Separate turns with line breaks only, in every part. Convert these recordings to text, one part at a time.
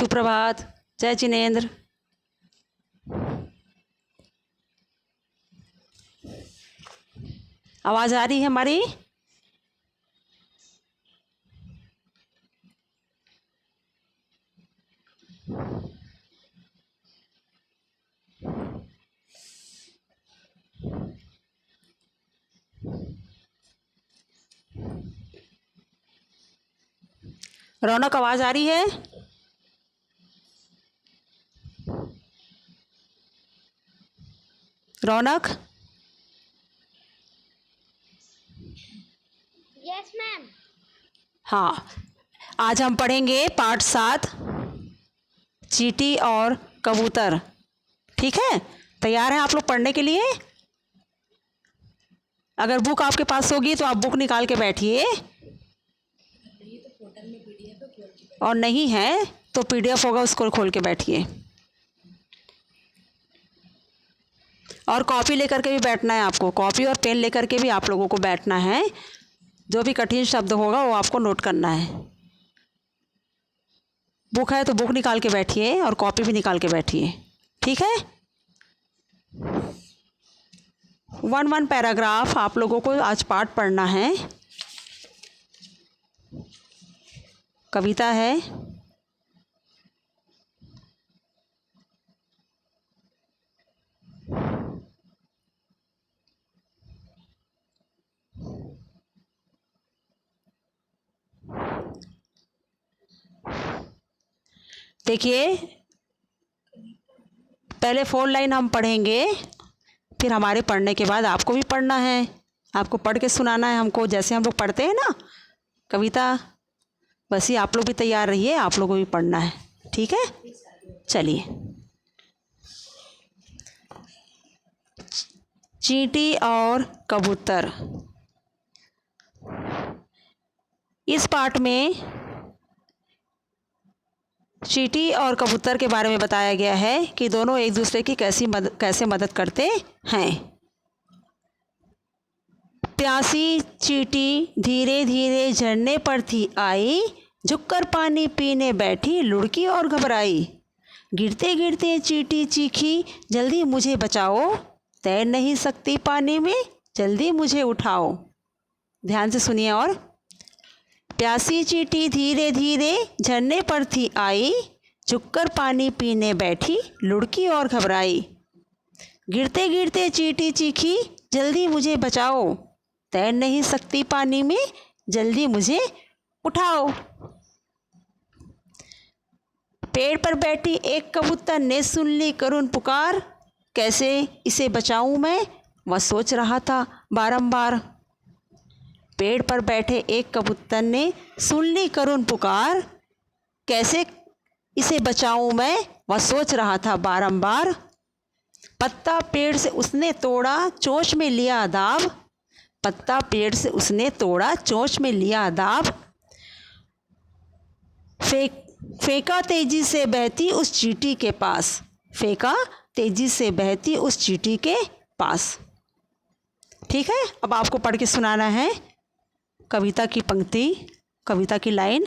सुप्रभात। जय जिनेंद्र। आवाज़ आ रही है हमारी? रौनक, आवाज़ आ रही है? रौनक?
Yes ma'am.
हाँ, आज हम पढ़ेंगे पाठ 7, चींटी और कबूतर। ठीक है, तैयार हैं आप लोग पढ़ने के लिए? अगर बुक आपके पास होगी तो आप बुक निकाल के बैठिए, और नहीं है तो पीडीएफ होगा, उसको खोल के बैठिए। और कॉपी लेकर के भी बैठना है आपको, कॉपी और पेन लेकर के भी आप लोगों को बैठना है। जो भी कठिन शब्द होगा वो आपको नोट करना है। बुक है तो बुक निकाल के बैठिए और कॉपी भी निकाल के बैठिए। ठीक है? 1 पैराग्राफ आप लोगों को आज पाठ पढ़ना है। कविता है। देखिए, पहले 4 लाइन हम पढ़ेंगे, फिर हमारे पढ़ने के बाद आपको भी पढ़ना है। आपको पढ़ के सुनाना है हमको, जैसे हम लोग पढ़ते हैं ना कविता, वैसे आप लोग भी तैयार रहिए, आप लोगों को भी पढ़ना है। ठीक है, चलिए। चींटी और कबूतर। इस पाठ में चींटी और कबूतर के बारे में बताया गया है कि दोनों एक दूसरे की कैसे मदद करते हैं। प्यासी चींटी धीरे धीरे झरने पर थी आई, झुककर पानी पीने बैठी लुढ़की और घबराई। गिरते गिरते चींटी चीखी, जल्दी मुझे बचाओ, तैर नहीं सकती पानी में, जल्दी मुझे उठाओ। ध्यान से सुनिए। और प्यासी चींटी धीरे धीरे झरने पर थी आई, झुककर पानी पीने बैठी लुढ़की और घबराई। गिरते गिरते चींटी चीखी, जल्दी मुझे बचाओ, तैर नहीं सकती पानी में, जल्दी मुझे उठाओ। पेड़ पर बैठी एक कबूतर ने सुन ली करुण पुकार, कैसे इसे बचाऊं मैं, वह सोच रहा था बारंबार। पेड़ पर बैठे एक कबूतर ने सुन ली करुण पुकार, कैसे इसे बचाऊं मैं, वह सोच रहा था बारंबार। पत्ता पेड़ से उसने तोड़ा, चोंच में लिया दाब, पत्ता पेड़ से उसने तोड़ा, चोंच में लिया दाब। फेंका तेजी से बहती उस चींटी के पास, फेंका तेजी से बहती उस चींटी के पास। ठीक है, अब आपको पढ़ के सुनाना है कविता की पंक्ति, कविता की लाइन।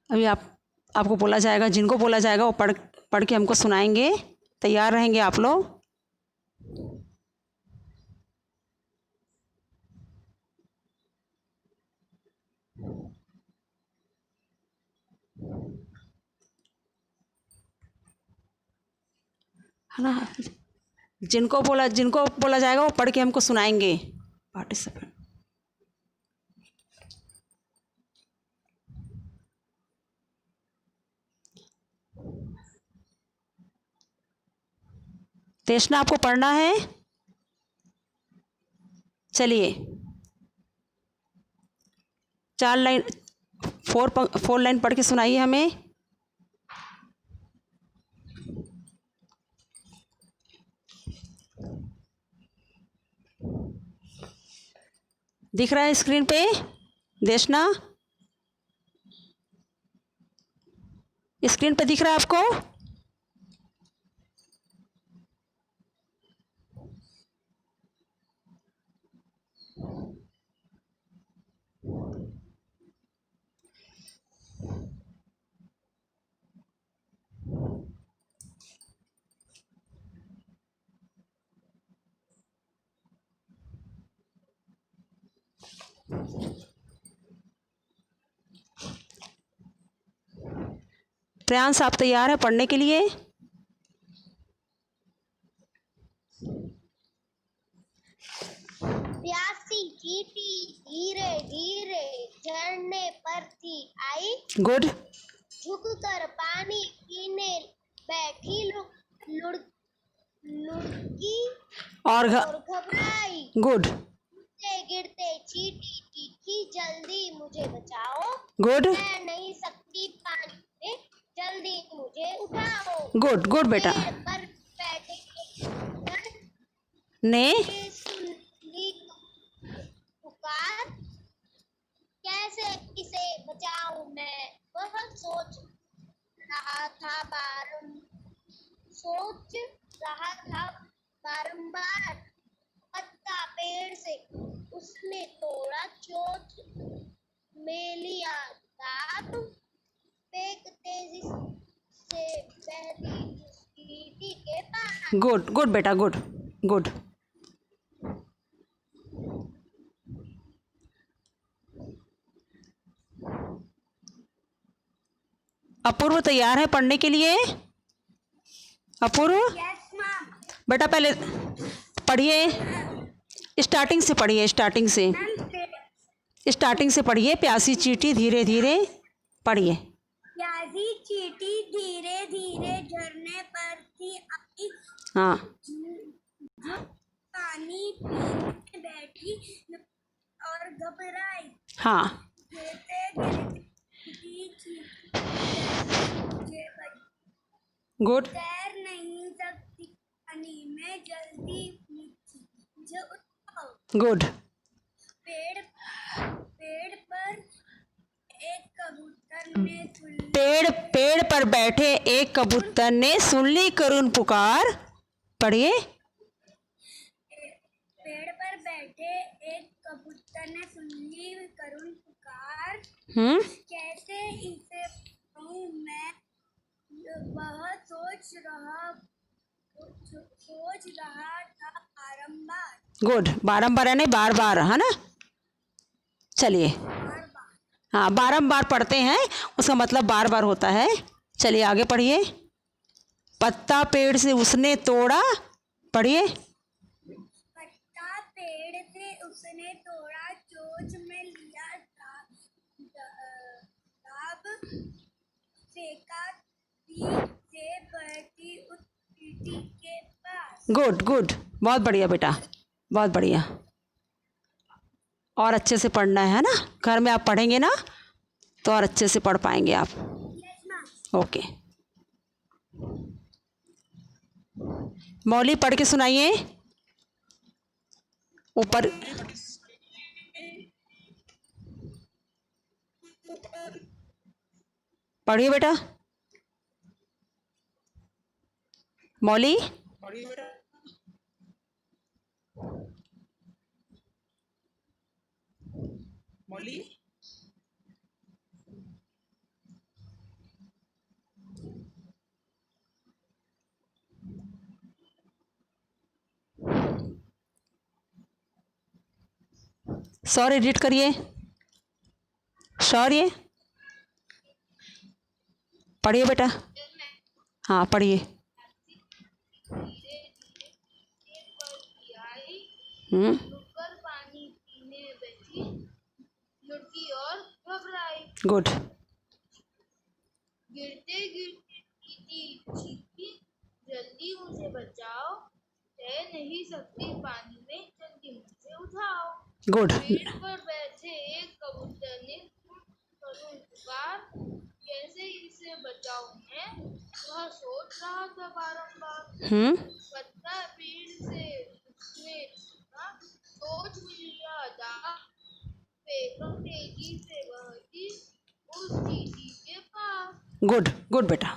अभी आपको बोला जाएगा, जिनको बोला जाएगा वो पढ़ के हमको सुनाएंगे। तैयार रहेंगे आप लोग? है ना? जिनको बोला जाएगा वो पढ़ के हमको सुनाएंगे। पार्टिसिपेंट। तेष्णा, आपको पढ़ना है? चलिए, 4 लाइन पढ़ के सुनाइए हमें। दिख रहा है स्क्रीन पे? देशना, स्क्रीन पे दिख रहा है आपको? प्रियांश, आप तैयार है पढ़ने के लिए?
प्यासी चींटी धीरे धीरे झरने पर थी आई।
गुड।
झुककर पानी पीने बैठी लुढ़की
और
और घबराई।
गुड।
गिरते गिरते चींटी चीखी, जल्दी मुझे बचाओ,
गुड।
मैं नहीं सकती पानी में, जल्दी मुझे उठाओ।
गुड गुड बेटा।
पेड़ पर बैठे
ने
सुनी पुकार, कैसे इसे बचाऊं मैं, वह सोच रहा था बारंबार। पत्ता पेड़ से उसने तोड़ा, चोंच में लिया दाब, फेंक तेजी से बहती चींटी के पास।
गुड गुड बेटा, गुड गुड। अपूर्व तैयार है पढ़ने के लिए? अपूर्व बेटा पहले पढ़िए, स्टार्टिंग से पढ़िए, स्टार्टिंग से पढ़िए। प्यासी चींटी धीरे धीरे पढ़िए।
प्यासी चींटी धीरे धीरे झरने पर थी आई।
हाँ।
पानी पीने बैठी और घबराई।
हाँ। गुड।
तैर नहीं सकती पानी में, जल्दी मुझे उठाओ।
गुड।
पेड़ पर एक कबूतर ने
पेड़ पर बैठे एक कबूतर ने सुन ली करुण पुकार। पढ़िए।
पेड़ पर बैठे एक कबूतर ने सुन ली करुण पुकार, कैसे इसे पाऊं मैं, वह सोच रहा था बारंबार।
गुड। बारंबार है नहीं, बार बार, है ना? चलिए। हाँ, बारंबार पढ़ते हैं, उसका मतलब बार बार होता है। चलिए आगे पढ़िए। पत्ता पेड़ से उसने तोड़ा। पढ़िए।
पत्ता पेड़ से उसने तोड़ा, चोंच में लिया दाब, फेंका तीर से बहती उस चींटी के पास।
गुड गुड, बहुत बढ़िया बेटा, बहुत बढ़िया। और अच्छे से पढ़ना है ना? घर में आप पढ़ेंगे ना तो और अच्छे से पढ़ पाएंगे आप। ओके। मौली पढ़ के सुनाइए ऊपर। पढ़िए बेटा। मौली।
मौली।
सौर एडिट करिए। शौर्य पढ़िए बेटा। हाँ पढ़िए।
रुककर पानी पीने बैठी लुढ़की और घबराई।
गुड।
गिरते गिरते चींटी चीखी, जल्दी मुझे बचाओ, तैर नहीं सकती पानी में, जल्दी मुझे उठाओ।
गुड।
पेड़ पर बैठे एक कबूतर ने करुण पुकार, कैसे इसे बचाऊं मैं, वह सोच रहा था बारंबार। पत्ता पेड़ से उसने तोड़ा, चोंच में लिया दाब, फेंका तेजी से बहती उस चींटी के पास।
गुड गुड बेटा।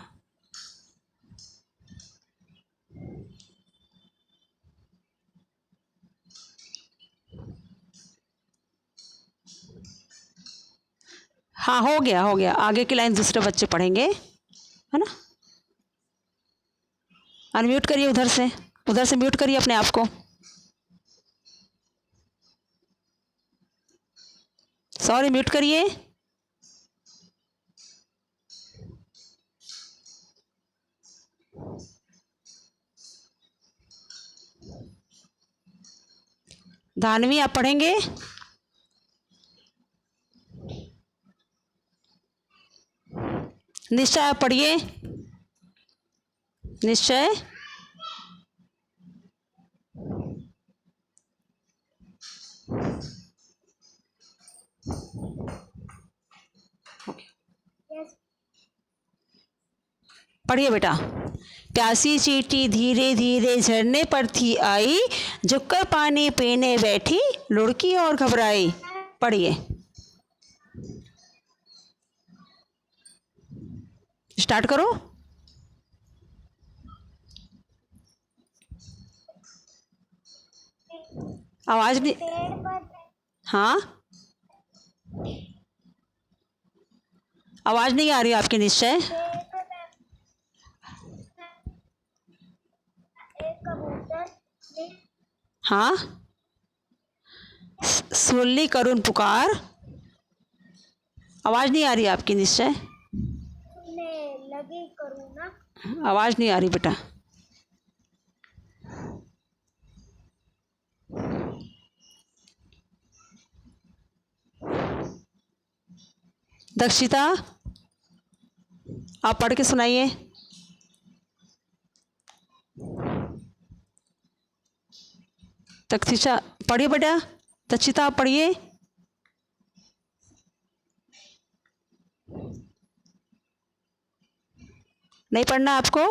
हाँ हो गया हो गया, आगे की लाइन दूसरे बच्चे पढ़ेंगे, है ना। अनम्यूट करिए उधर से म्यूट करिए अपने आप को। सॉरी, म्यूट करिए। धानवी आप पढ़ेंगे? निश्चय आप पढ़िए। निश्चय पढ़िए बेटा। प्यासी चींटी धीरे धीरे झरने पर थी आई, झुककर पानी पीने बैठी लुढ़की और घबराई। पढ़िए, स्टार्ट करो। आवाज नहीं। हाँ, आवाज नहीं आ रही आपकी। निश्चय हाँ, सुनली करुण पुकार। आवाज नहीं आ रही आपकी। निश्चय
लगी करुणा,
आवाज नहीं आ रही बेटा। दक्षिता आप पढ़ के सुनाइए। दक्षिता पढ़िए बेटा। दक्षिता आप पढ़िए। नहीं पढ़ना आपको?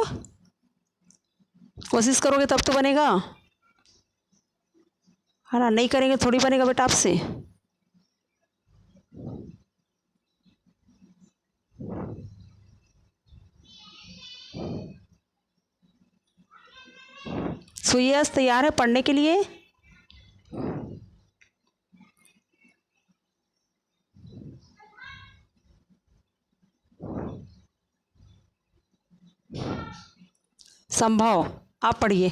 कोशिश करोगे तब तो बनेगा, है ना। नहीं करेंगे थोड़ी बनेगा बेटा आपसे। सुयस तैयार है पढ़ने के लिए? संभव आप पढ़िए।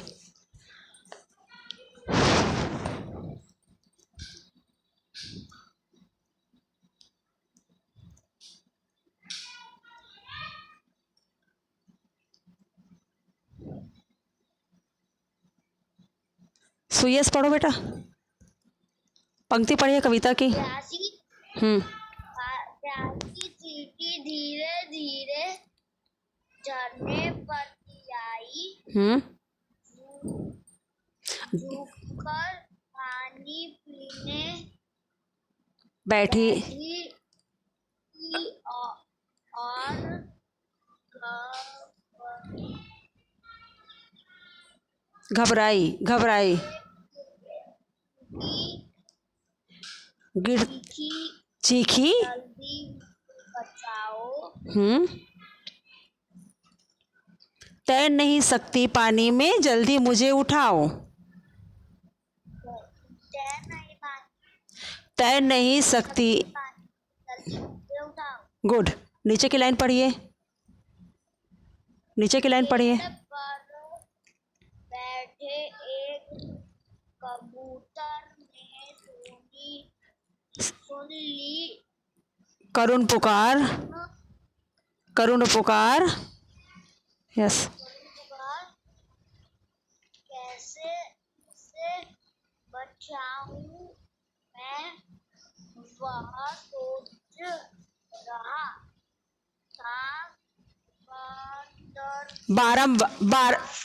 सुयस पढ़ो बेटा। पंक्ति पढ़िए कविता की।
प्यासी चींटी धीरे धीरे झरने पर आई, झुककर पानी पीने
बैठी
और
घबराई घबराई गिर चीखी।
जल्दी बचाओ,
तैर नहीं सकती पानी में, जल्दी मुझे उठाओ। तैर नहीं सकती।
जल्दी मुझे उठाओ।
गुड। नीचे की लाइन पढ़िए। नीचे की लाइन पढ़िए।
पेड़ पर बैठे एक कबूतर ने सुन ली
करुण पुकार। करुण पुकार। यस।
कैसे इसे बचाऊं मैं, वह सोच रहा था।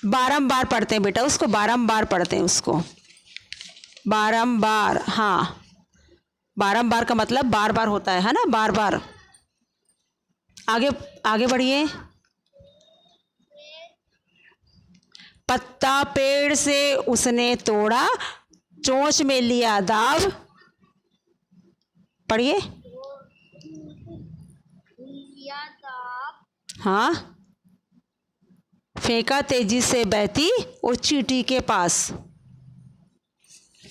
बारंबार पढ़ते हैं बेटा उसको, बारंबार पढ़ते हैं उसको। बारंबार, हाँ। बारंबार का मतलब बार बार होता है ना, बार बार। आगे आगे बढ़िए। पत्ता पेड़ से उसने तोड़ा, चोंच में लिया दाव। पढ़िए।
लिया दाव,
हाँ, फेंका तेजी से बहती उस चींटी के पास।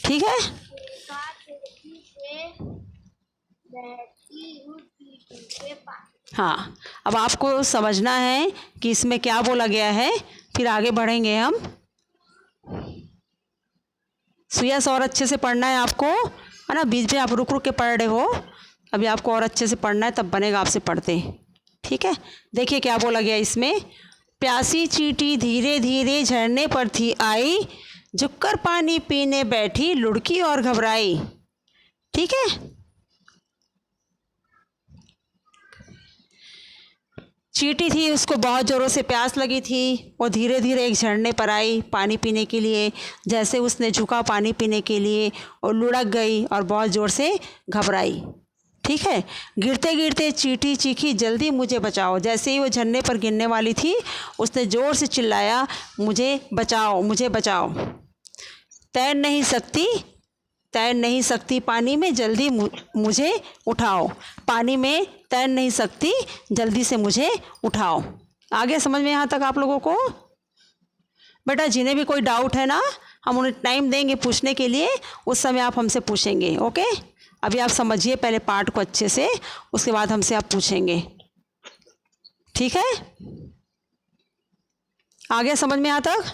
ठीक है।
देखा तेजी से बहती हुई चींटी के पास।
हाँ, अब आपको समझना है कि इसमें क्या बोला गया है, फिर आगे बढ़ेंगे हम। सुयस और अच्छे से पढ़ना है आपको, है ना। बीच में आप रुक रुक के पढ़ रहे हो, अभी आपको और अच्छे से पढ़ना है, तब बनेगा आपसे पढ़ते। ठीक है, देखिए क्या बोला गया इसमें। प्यासी चींटी धीरे धीरे झरने पर थी आई, झुककर पानी पीने बैठी लुढ़की और घबराई। ठीक है, चींटी थी, उसको बहुत ज़ोरों से प्यास लगी थी। वो धीरे धीरे एक झरने पर आई पानी पीने के लिए। जैसे उसने झुका पानी पीने के लिए और लुढ़क गई और बहुत ज़ोर से घबराई। ठीक है, गिरते गिरते चींटी चीखी जल्दी मुझे बचाओ। जैसे ही वो झरने पर गिरने वाली थी, उसने ज़ोर से चिल्लाया, मुझे बचाओ, मुझे बचाओ। तैर नहीं सकती, तैर नहीं सकती पानी में, जल्दी मुझे उठाओ। पानी में तैर नहीं सकती, जल्दी से मुझे उठाओ। आगे समझ में यहाँ तक आप लोगों को? बेटा जिन्हें भी कोई डाउट है ना, हम उन्हें टाइम देंगे पूछने के लिए, उस समय आप हमसे पूछेंगे। ओके, अभी आप समझिए पहले पार्ट को अच्छे से, उसके बाद हमसे आप पूछेंगे। ठीक है, आगे समझ में यहाँ तक?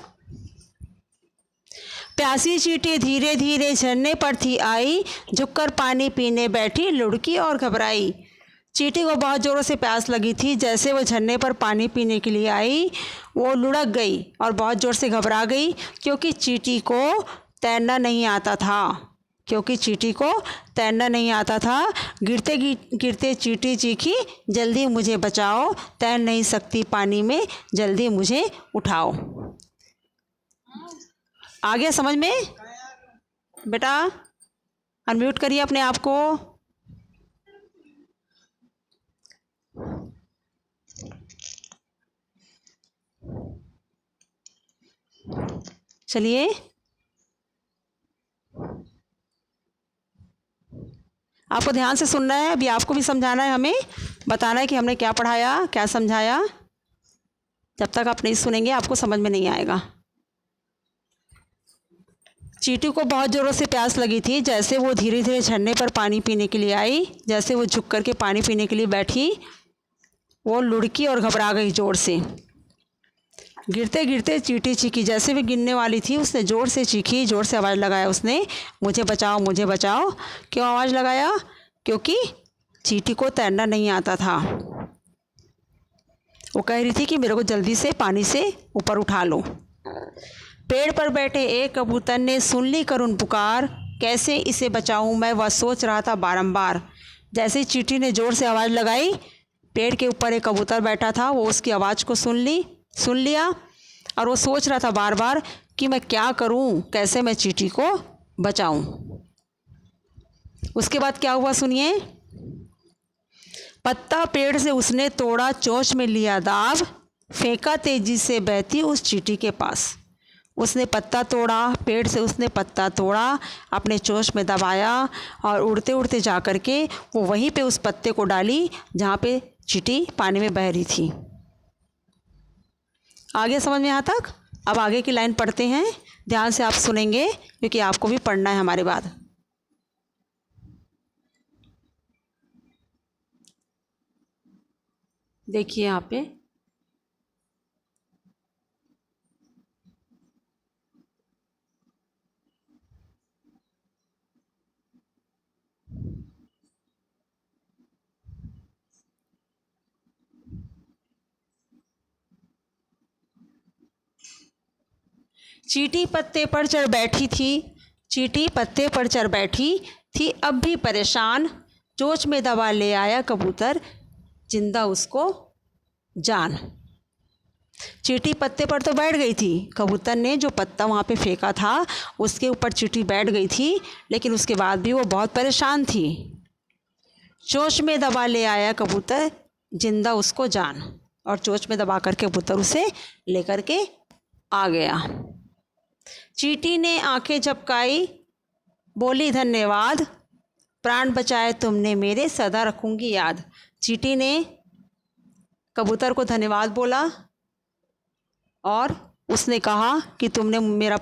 प्यासी चींटी धीरे धीरे झरने पर थी आई, झुककर पानी पीने बैठी लुढ़की और घबराई। चींटी को बहुत ज़ोरों से प्यास लगी थी। जैसे वो झरने पर पानी पीने के लिए आई, वो लुढ़क गई और बहुत ज़ोर से घबरा गई, क्योंकि चींटी को तैरना नहीं आता था। क्योंकि चींटी को तैरना नहीं आता था। गिरते गिरते चींटी चीखी, जल्दी मुझे बचाओ, तैर नहीं सकती पानी में, जल्दी मुझे उठाओ। आ गया समझ में? बेटा अनम्यूट करिए अपने आप को। चलिए, आपको ध्यान से सुनना है। अभी आपको भी समझाना है, हमें बताना है कि हमने क्या पढ़ाया, क्या समझाया। जब तक आप नहीं सुनेंगे आपको समझ में नहीं आएगा। चींटी को बहुत ज़ोरों से प्यास लगी थी। जैसे वो धीरे धीरे झरने पर पानी पीने के लिए आई, जैसे वो झुक कर के पानी पीने के लिए बैठी, वो लुढ़की और घबरा गई ज़ोर से। गिरते गिरते चींटी चीखी, जैसे भी गिरने वाली थी उसने ज़ोर से चीखी, ज़ोर से आवाज़ लगाया उसने, मुझे बचाओ, मुझे बचाओ। क्यों आवाज़ लगाया? क्योंकि चींटी को तैरना नहीं आता था। वो कह रही थी कि मेरे को जल्दी से पानी से ऊपर उठा लो। पेड़ पर बैठे एक कबूतर ने सुन ली करुण पुकार, कैसे इसे बचाऊं मैं, वह सोच रहा था बारंबार। जैसे ही चींटी ने ज़ोर से आवाज़ लगाई, पेड़ के ऊपर एक कबूतर बैठा था, वो उसकी आवाज़ को सुन लिया और वो सोच रहा था बार बार कि मैं क्या करूं, कैसे मैं चींटी को बचाऊं। उसके बाद क्या हुआ सुनिए। पत्ता पेड़ से उसने तोड़ा, चोंच में लिया दाब, फेंका तेजी से बहती उस चींटी के पास। उसने पत्ता तोड़ा, पेड़ से उसने पत्ता तोड़ा, अपने चोंच में दबाया और उड़ते उड़ते जा कर के वो वहीं पे उस पत्ते को डाली जहाँ पे चींटी पानी में बह रही थी। आगे समझ में यहाँ तक? अब आगे की लाइन पढ़ते हैं, ध्यान से आप सुनेंगे क्योंकि आपको भी पढ़ना है हमारे बाद। देखिए यहाँ पे चींटी पत्ते पर चढ़ बैठी थी। चींटी पत्ते पर चढ़ बैठी थी, अब भी परेशान। चोंच में दबा ले आया कबूतर, जिंदा उसको जान। चींटी पत्ते पर तो बैठ गई थी, कबूतर ने जो पत्ता वहाँ पे फेंका था उसके ऊपर चींटी बैठ गई थी, लेकिन उसके बाद भी वो बहुत परेशान थी। चोंच में दबा ले आया कबूतर, जिंदा उसको जान। और चोंच में दबा करके कबूतर उसे लेकर के आ गया। चींटी ने आंखें झपकाई, बोली धन्यवाद, प्राण बचाए तुमने मेरे, सदा रखूंगी याद। चींटी ने कबूतर को धन्यवाद बोला और उसने कहा कि तुमने मेरा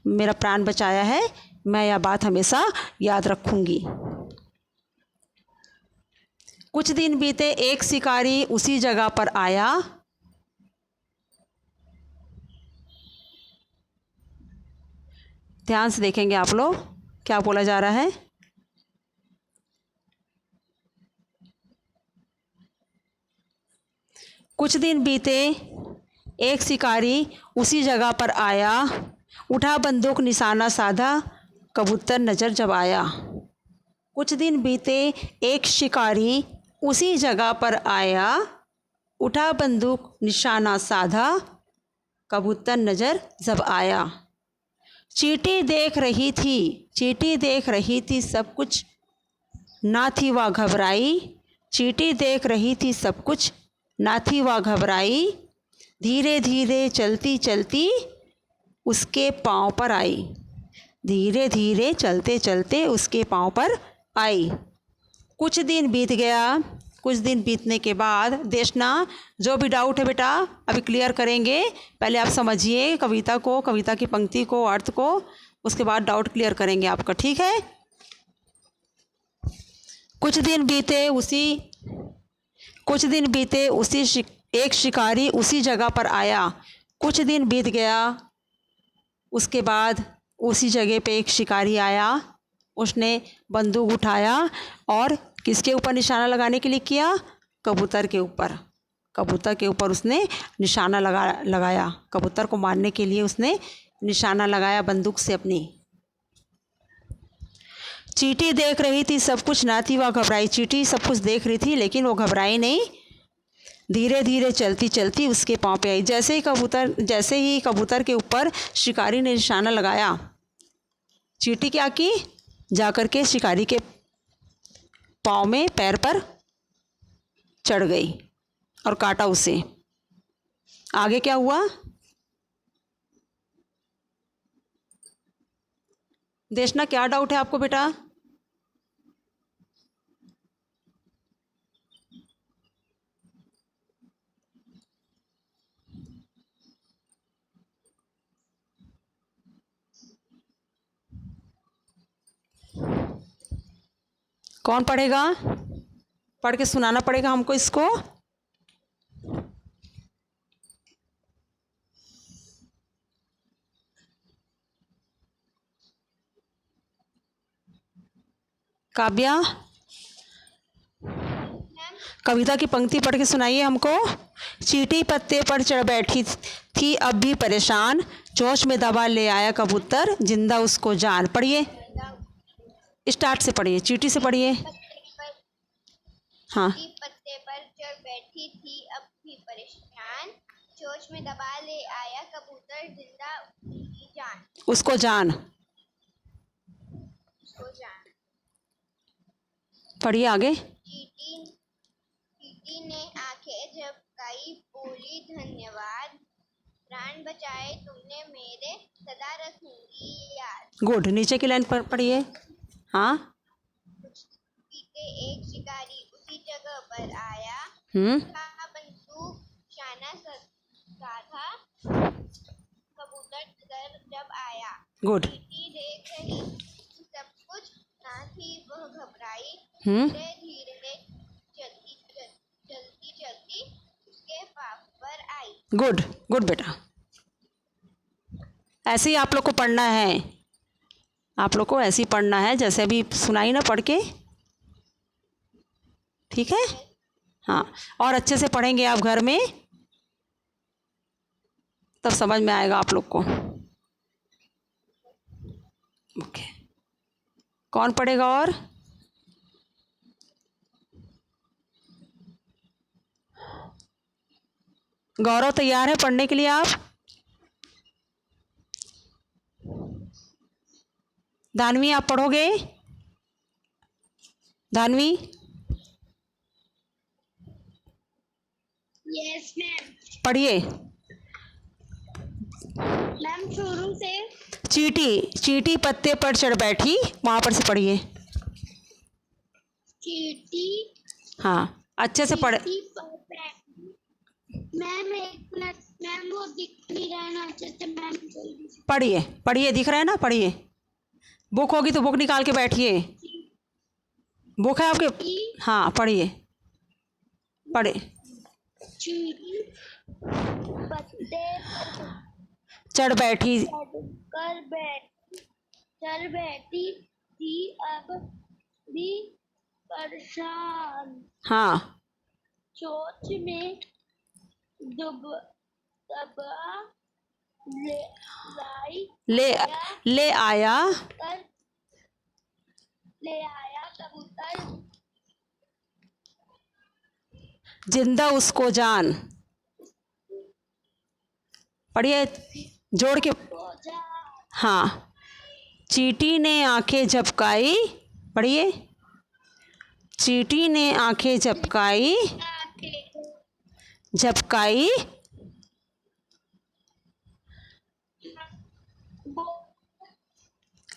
मेरा प्राण बचाया है, मैं यह बात हमेशा याद रखूंगी। कुछ दिन बीते, एक शिकारी उसी जगह पर आया। ध्यान से देखेंगे आप लोग क्या बोला जा रहा है। कुछ दिन बीते, एक शिकारी उसी जगह पर आया, उठा बंदूक निशाना साधा, कबूतर नज़र जब आया। कुछ दिन बीते, एक शिकारी उसी जगह पर आया, उठा बंदूक निशाना साधा, कबूतर नज़र जब आया। चींटी देख रही थी सब कुछ, ना थी वह घबराई। चींटी देख रही थी सब कुछ, ना थी वह घबराई। धीरे धीरे चलती चलती उसके पाँव पर आई। धीरे धीरे चलते चलते उसके पाँव पर आई। कुछ दिन बीत गया। कुछ दिन बीतने के बाद देशना, जो भी डाउट है बेटा अभी क्लियर करेंगे। पहले आप समझिए कविता को, कविता की पंक्ति को, अर्थ को, उसके बाद डाउट क्लियर करेंगे आपका, ठीक है। कुछ दिन बीते एक शिकारी उसी जगह पर आया। कुछ दिन बीत गया, उसके बाद उसी जगह पे एक शिकारी आया। उसने बंदूक उठाया और किसके ऊपर निशाना लगाने के लिए किया? कबूतर के ऊपर। कबूतर के ऊपर उसने निशाना लगाया। कबूतर को मारने के लिए उसने निशाना लगाया बंदूक से अपनी। चींटी देख रही थी सब कुछ, ना थी वह घबराई। चींटी सब कुछ देख रही थी लेकिन वो घबराई नहीं। धीरे धीरे चलती चलती उसके पाँव पे आई। जैसे ही कबूतर के ऊपर शिकारी ने निशाना लगाया, चींटी क्या की? जाकर के शिकारी के पाँव में, पैर पर चढ़ गई और काटा उसे। आगे क्या हुआ? देशना, क्या डाउट है आपको बेटा? कौन पढ़ेगा? पढ़ के सुनाना पड़ेगा हमको इसको। काव्या, कविता की पंक्ति पढ़ के सुनाइए हमको। चींटी पत्ते पर चढ़ बैठी थी अब भी परेशान, चोंच में दबा ले आया कबूतर, जिंदा उसको जान। पढ़िए, स्टार्ट से पढ़िए, चींटी से पढ़िए। हाँ।
पत्ते पर चढ़ बैठी थी अब भी परेशान, चोंच में दबा ले आया कबूतर, जिंदा उसकी जान।
उसको जान। पढ़िए आगे।
चींटी ने आंखें झपकाई, बोली धन्यवाद, प्राण बचाए तुमने मेरे, सदा रखूंगी याद।
गुड। नीचे की लाइन पर पढ़िए। हाँ।
पीते एक शिकारी उसी जगह पर आया, बंदूक निशाना साधा, कबूतर नजर जब आया।
गुड।
चींटी देख रही सब कुछ, ना थी वह घबराई। धीरे धीरे चलती उसके पाँव पर आई।
गुड गुड बेटा, ऐसे ही आप लोग को पढ़ना है। आप लोग को ऐसे ही पढ़ना है जैसे अभी सुनाई ना पढ़ के, ठीक है। हाँ, और अच्छे से पढ़ेंगे आप घर में, तब समझ में आएगा आप लोग को। ओके, कौन पढ़ेगा? और गौरव तैयार है पढ़ने के लिए? आप दानवी, आप पढ़ोगे? दानवी?
Yes ma'am.
पढ़िए
मैम, शुरू से।
चींटी पत्ते पर चढ़ बैठी, वहां पर से पढ़िए।
चींटी
हाँ, अच्छे से पढ़े।
मैम एक मिनट, मैम वो दिख नहीं रहा है ना अच्छे से, मैम जल्दी से।
पढ़िए पढ़िए, दिख रहा है ना, पढ़िए। बुक होगी तो बुक निकाल के बैठिए। बुक है आपके? हाँ पढ़िए, पढ़े।
चींटी पत्ते पर
चढ़ बैठी।
चढ़ बैठी थी, अब भी परेशान।
हाँ,
सोच में दबा ले लाई
ले
आया
ले आया
कर ले आया कबूतर
जिंदा उसको जान। पढ़िए जोड़ के।
को जा।
हाँ, चींटी ने आंखें झपकाई। पढ़िए। चींटी ने आंखें झपकाई झपकाई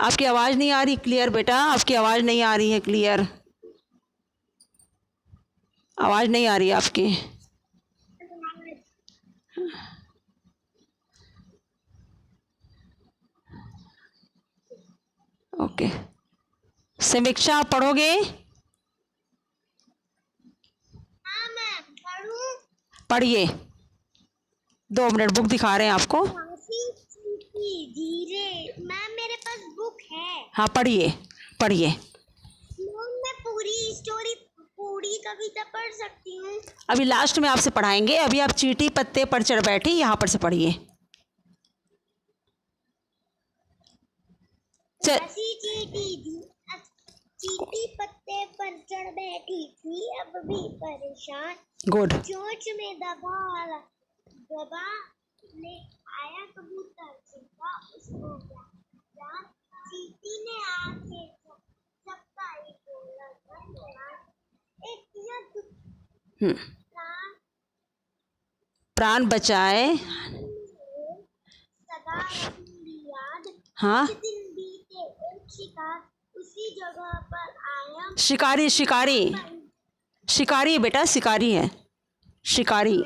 आपकी आवाज़ नहीं आ रही क्लियर बेटा, आपकी आवाज़ नहीं आ रही है क्लियर, आवाज़ नहीं आ रही आपकी। ओके, समीक्षा पढ़ोगे?
हाँ मैम, पढ़ूं?
पढ़िए, 2 मिनट, बुक दिखा रहे हैं आपको।
धीरे, मैम मेरे पास बुक है।
हाँ पढ़िए पढ़िए।
मैम मैं पूरी स्टोरी, पूरी कविता पढ़ सकती हूँ?
अभी लास्ट में आपसे पढ़ाएंगे, अभी आप चींटी पत्ते पर चढ़ बैठी, यहाँ पर से पढ़िए।
चींटी पत्ते पर चढ़ बैठी थी, अब भी परेशान।
गुड।
चोंच में दबा ले आया कबूतर, जिंदा उसको जान। चींटी ने आंखें झपकाई, बोला धन्यवाद। एक
हम्म, प्राण बचाए।
सदा रखूंगी याद।
हाँ,
कुछ दिन बीते, एक शिकार उसी जगह पर आया।
शिकारी शिकारी शिकारी बेटा, शिकारी है, शिकारी।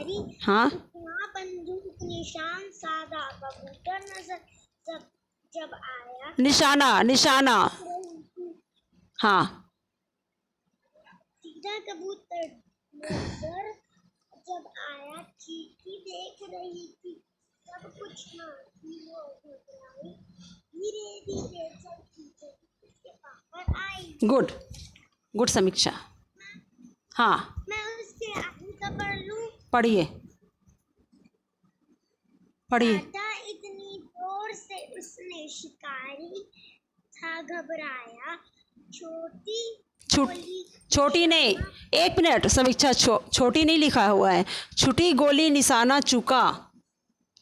हाँ,
वहाँ बंदूक निशान साधा, कबूतर नजर जब आया।
निशाना निशाना। हाँ,
सीधा कबूतर नजर जब आया। चींटी देख रही थी सब कुछ ना थी वो घबराई। धीरे धीरे चलती चलती उसके पास आई।
गुड गुड समीक्षा। हाँ
मैं उसके आगे का पढ़ लूं?
पढ़िए पढ़िए।
दादा इतनी जोर से उसने, शिकारी था घबराया।
छोटी नहीं, 1 मिनट, समीक्षा छोटी नहीं लिखा हुआ है, छुटी गोली निशाना चूका।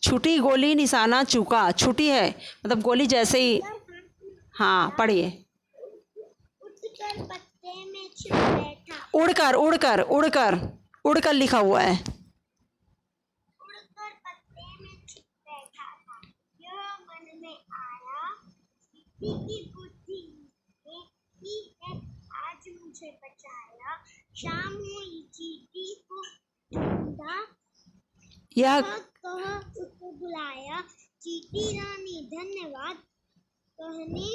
छुटी गोली निशाना चूका, छुटी है मतलब गोली जैसे ही। हाँ पढ़िए।
उठकर पत्ते में छिप बैठा।
उड़कर उड़कर उड़कर उड़कर लिखा हुआ है।
उड़कर पत्ते में छिप बैठा था, यह मन में आया। चींटी की बुद्धि ने की है आज मुझे बचाया। शाम हुई, चींटी को ढूंढा,
यह
कह उसको बुलाया। चींटी रानी धन्यवाद कहने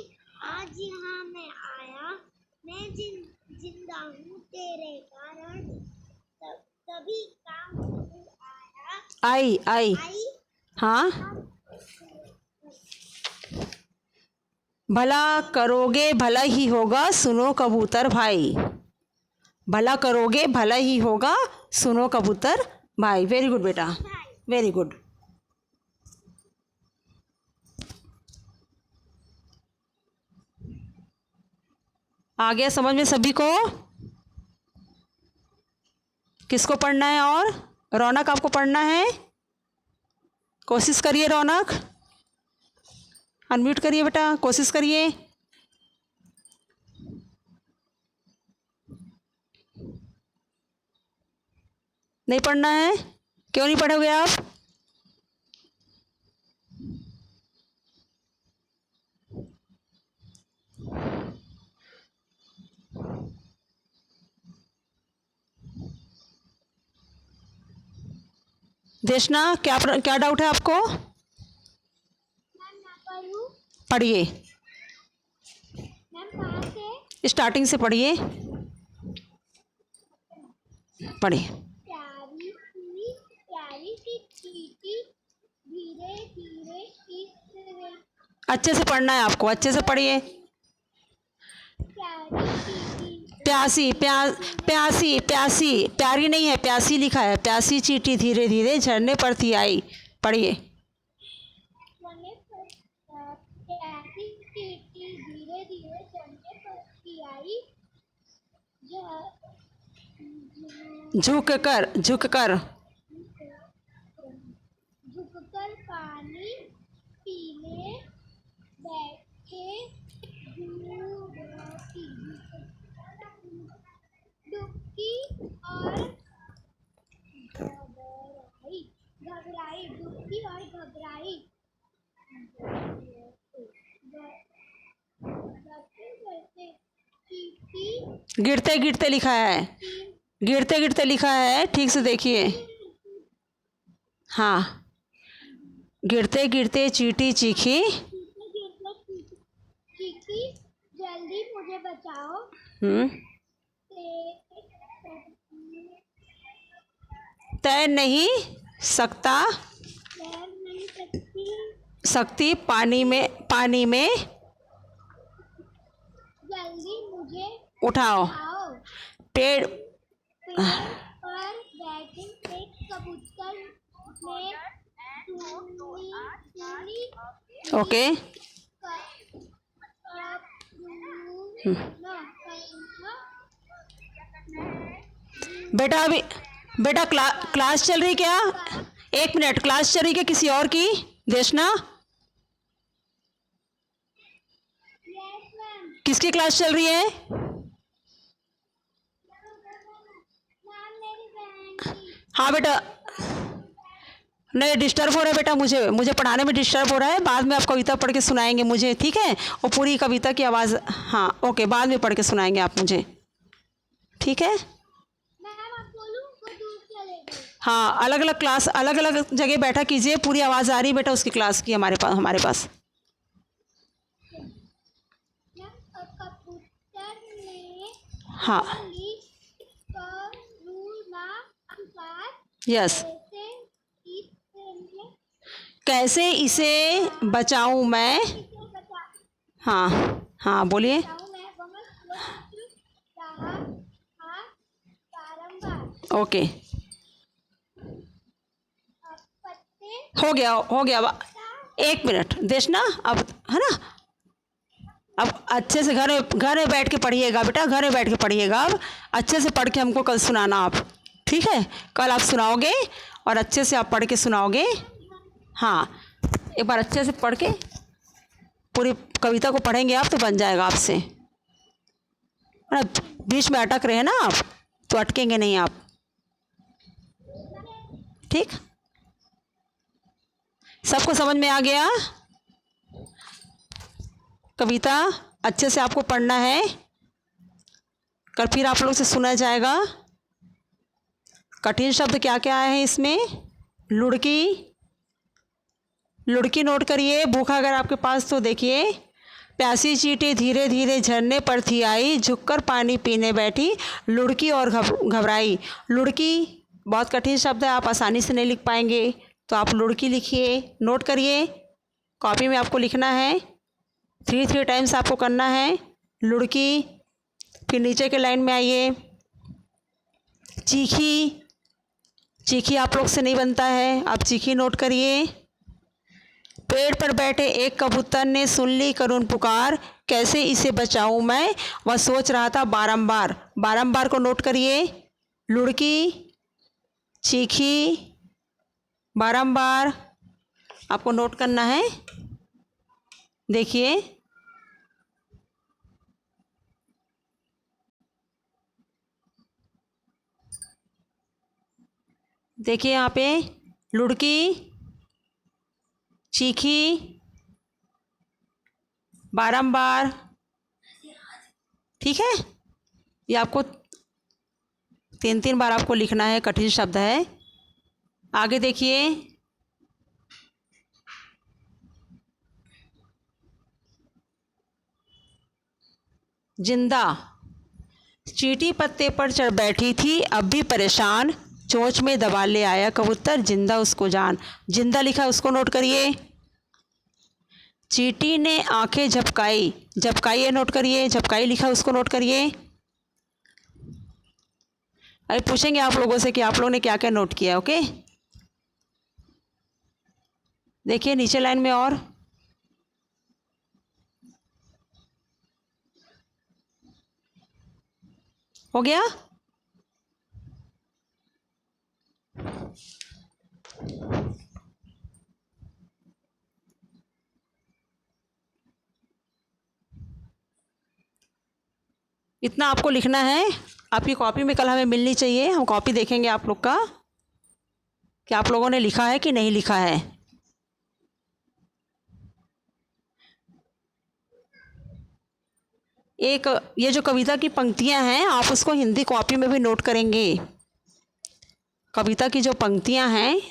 आज यहाँ मैं आया। मैं जिंदा हूँ तेरे कारण, तभी काम आया।
आई। हाँ, भला करोगे भला ही होगा, सुनो कबूतर भाई। भला करोगे भला ही होगा, सुनो कबूतर भाई। वेरी गुड बेटा, वेरी गुड। आ गया समझ में सभी को? किसको पढ़ना है? और रौनक आपको पढ़ना है? कोशिश करिए रौनक, अनम्यूट करिए बेटा, कोशिश करिए। नहीं पढ़ना है? क्यों नहीं पढ़ोगे आप? देशना, क्या डाउट है आपको?
मैम यहाँ पर हूँ।
पढ़िए,
मैम कहाँ से?
स्टार्टिंग से पढ़िए, पढ़िए।
प्यारी सी चींटी धीरे धीरे इस
अच्छे से पढ़ना है आपको, अच्छे से पढ़िए। प्यासी, प्यासी, प्यासी, प्यारी नहीं है, प्यासी लिखा है। प्यासी चींटी धीरे धीरे झरने पर थी आई। पढ़िए।
प्यासी चींटी धीरे धीरे झरने पर थी आई।
झुक कर, झुक कर,
झुककर पानी पीने बैठे डुबकी और घबराई, डुबकी और घबराई।
गिरते गिरते लिखा है, गिरते गिरते लिखा है, ठीक से देखिए। हाँ, गिरते गिरते चींटी चीखी,
जल्दी मुझे बचाओ।
तैर नहीं सकता, सकती पानी में
जल्दी मुझे
उठाओ। पेड़
पर बैठे एक कबूतर ने
ओके। बेटा अभी क्लास चल रही क्या? 1 मिनट, क्लास चल रही क्या किसी और की? देशना, किसकी क्लास चल रही है? हाँ बेटा, नहीं डिस्टर्ब हो रहा है बेटा, मुझे पढ़ाने में डिस्टर्ब हो रहा है। बाद में आप कविता पढ़ के सुनाएंगे मुझे, ठीक है? और पूरी कविता की आवाज़, हाँ ओके, बाद में पढ़ के सुनाएंगे आप मुझे, ठीक है? हाँ, अलग अलग क्लास, अलग अलग जगह बैठा कीजिए। पूरी आवाज़ आ रही बेटा उसकी क्लास की हमारे पास। हाँ, यस। कैसे इसे बचाऊं मैं? हाँ हाँ, बोलिए। ओके, हो गया। 1 मिनट देशना, अब है ना, अब अच्छे से घर में बैठ के पढ़िएगा बेटा, घर में बैठ के पढ़िएगा। अब अच्छे से पढ़ के हमको कल सुनाना आप, ठीक है? कल आप सुनाओगे और अच्छे से आप पढ़ के सुनाओगे। हाँ, एक बार अच्छे से पढ़ के पूरी कविता को पढ़ेंगे आप तो बन जाएगा आपसे। बीच में अटक रहे हैं ना आप, तो अटकेंगे नहीं आप, ठीक? सबको समझ में आ गया? कविता अच्छे से आपको पढ़ना है, कल फिर आप लोग से सुना जाएगा। कठिन शब्द क्या क्या आए हैं इसमें? लुढ़की नोट करिए, भूखा अगर आपके पास तो देखिए। प्यासी चींटी धीरे धीरे झरने पर थी आई, झुककर पानी पीने बैठी, लुढ़की और घबराई। लुढ़की बहुत कठिन शब्द है, आप आसानी से नहीं लिख पाएंगे, तो आप लुढ़की लिखिए, नोट करिए, कॉपी में आपको लिखना है। 3 टाइम्स आपको करना है लुढ़की। फिर नीचे के लाइन में आइए, चीखी आप लोग से नहीं बनता है, आप चीखी नोट करिए। पेड़ पर बैठे एक कबूतर ने सुन ली करुण पुकार, कैसे इसे बचाऊं मैं, वह सोच रहा था बारंबार को नोट करिए। लुढ़की, चीखी, बारंबार आपको नोट करना है। देखिए, यहाँ पे लुढ़की, चीखी, बारंबार, ठीक है? ये आपको 3 बार आपको लिखना है, कठिन शब्द है। आगे देखिए, जिंदा। चींटी पत्ते पर चढ़ बैठी थी, अब भी परेशान, चोंच में दबा ले आया कबूतर, जिंदा उसको जान। जिंदा लिखा है, उसको नोट करिए। चींटी ने आंखें झपकाई, झपकाई है, नोट करिए। झपकाई लिखा है, उसको नोट करिए। अरे पूछेंगे आप लोगों से कि आप लोगों ने क्या क्या नोट किया। ओके, देखिए नीचे लाइन में और हो गया। इतना आपको लिखना है। आपकी कॉपी में कल हमें मिलनी चाहिए। हम कॉपी देखेंगे आप लोग का कि आप लोगों ने लिखा है कि नहीं लिखा है। एक ये जो कविता की पंक्तियां हैं, आप उसको हिंदी कॉपी में भी नोट करेंगे। कविता की जो पंक्तियां हैं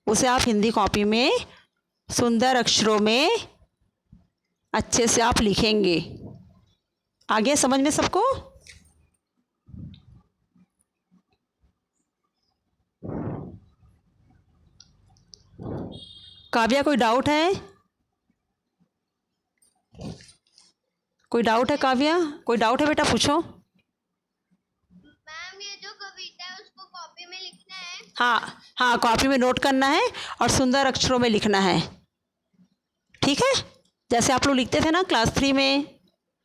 उसे आप हिंदी कॉपी में सुंदर अक्षरों में अच्छे से आप लिखेंगे। आगे समझ में सबको? काव्या, कोई डाउट है? कोई डाउट है काव्या? कोई डाउट है बेटा, पूछो।
मैम ये जो कविता है उसको कॉपी में लिखना है?
हाँ हाँ, कॉपी में नोट करना है और सुंदर अक्षरों में लिखना है। ठीक है, जैसे आप लोग लिखते थे ना क्लास 3 में,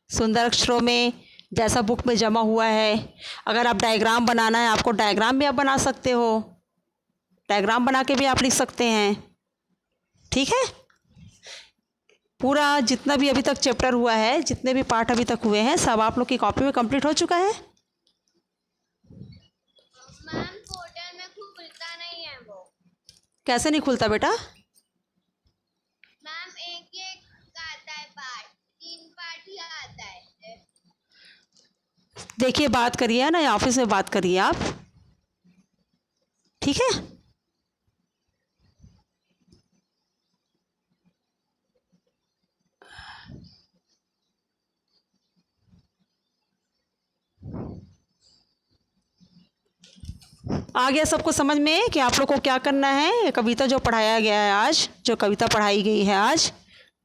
सुंदर अक्षरों में, जैसा बुक में जमा हुआ है। अगर आप डायग्राम बनाना है आपको, डायग्राम भी आप बना सकते हो, डायग्राम बना के भी आप लिख सकते हैं। ठीक है, पूरा जितना भी अभी तक चैप्टर हुआ है, जितने भी पार्ट अभी तक हुए हैं, सब आप लोग की कॉपी में कंप्लीट हो चुका है।
मैम पोर्टल में खुलता नहीं है वो।
कैसे नहीं खुलता बेटा?
मैम एक एक आता है पार्ट, 3 पार्ट ही आता है।
देखिए, बात करिए ना, ऑफिस में बात करिए आप। ठीक है, आ गया सबको समझ में कि आप लोग को क्या करना है। ये कविता जो पढ़ाया गया है आज, जो कविता पढ़ाई गई है आज,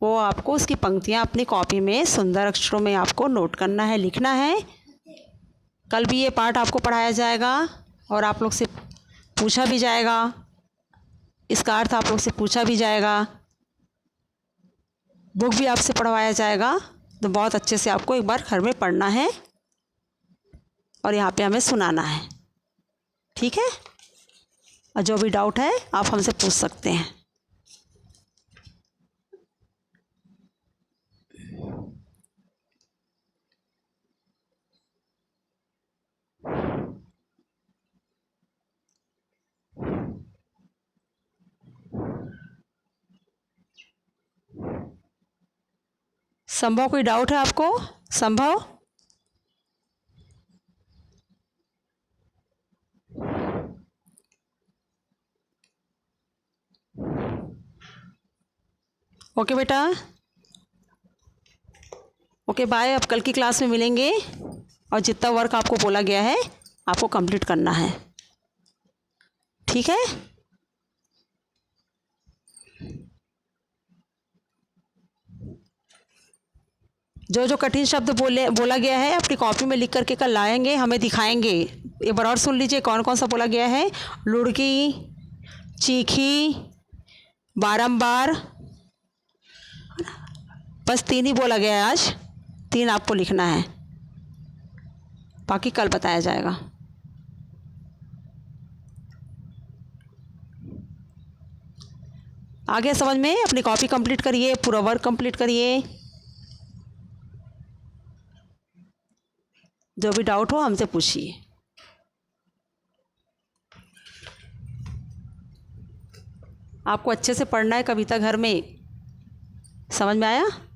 वो आपको उसकी पंक्तियाँ अपनी कॉपी में सुंदर अक्षरों में आपको नोट करना है, लिखना है। कल भी ये पार्ट आपको पढ़ाया जाएगा और आप लोग से पूछा भी जाएगा, इसका अर्थ आप लोग से पूछा भी जाएगा, बुक भी आपसे पढ़वाया जाएगा। तो बहुत अच्छे से आपको एक बार घर में पढ़ना है और यहाँ पे हमें सुनाना है। ठीक है, और जो भी डाउट है आप हमसे पूछ सकते हैं। संभव, कोई डाउट है आपको? संभव, ओके बेटा, ओके बाय। अब कल की क्लास में मिलेंगे और जितना वर्क आपको बोला गया है आपको कंप्लीट करना है। ठीक है, जो जो कठिन शब्द बोला गया है अपनी कॉपी में लिख करके कल लाएंगे, हमें दिखाएंगे। एक बार और सुन लीजिए कौन कौन सा बोला गया है। लुढ़की, चीखी, बारंबार, बस 3 ही बोला गया है आज। 3 आपको लिखना है, बाकी कल बताया जाएगा। आगे समझ में? अपनी कॉपी कंप्लीट करिए, पूरा वर्क कंप्लीट करिए। जो भी डाउट हो हमसे पूछिए। आपको अच्छे से पढ़ना है कविता घर में। समझ में आया?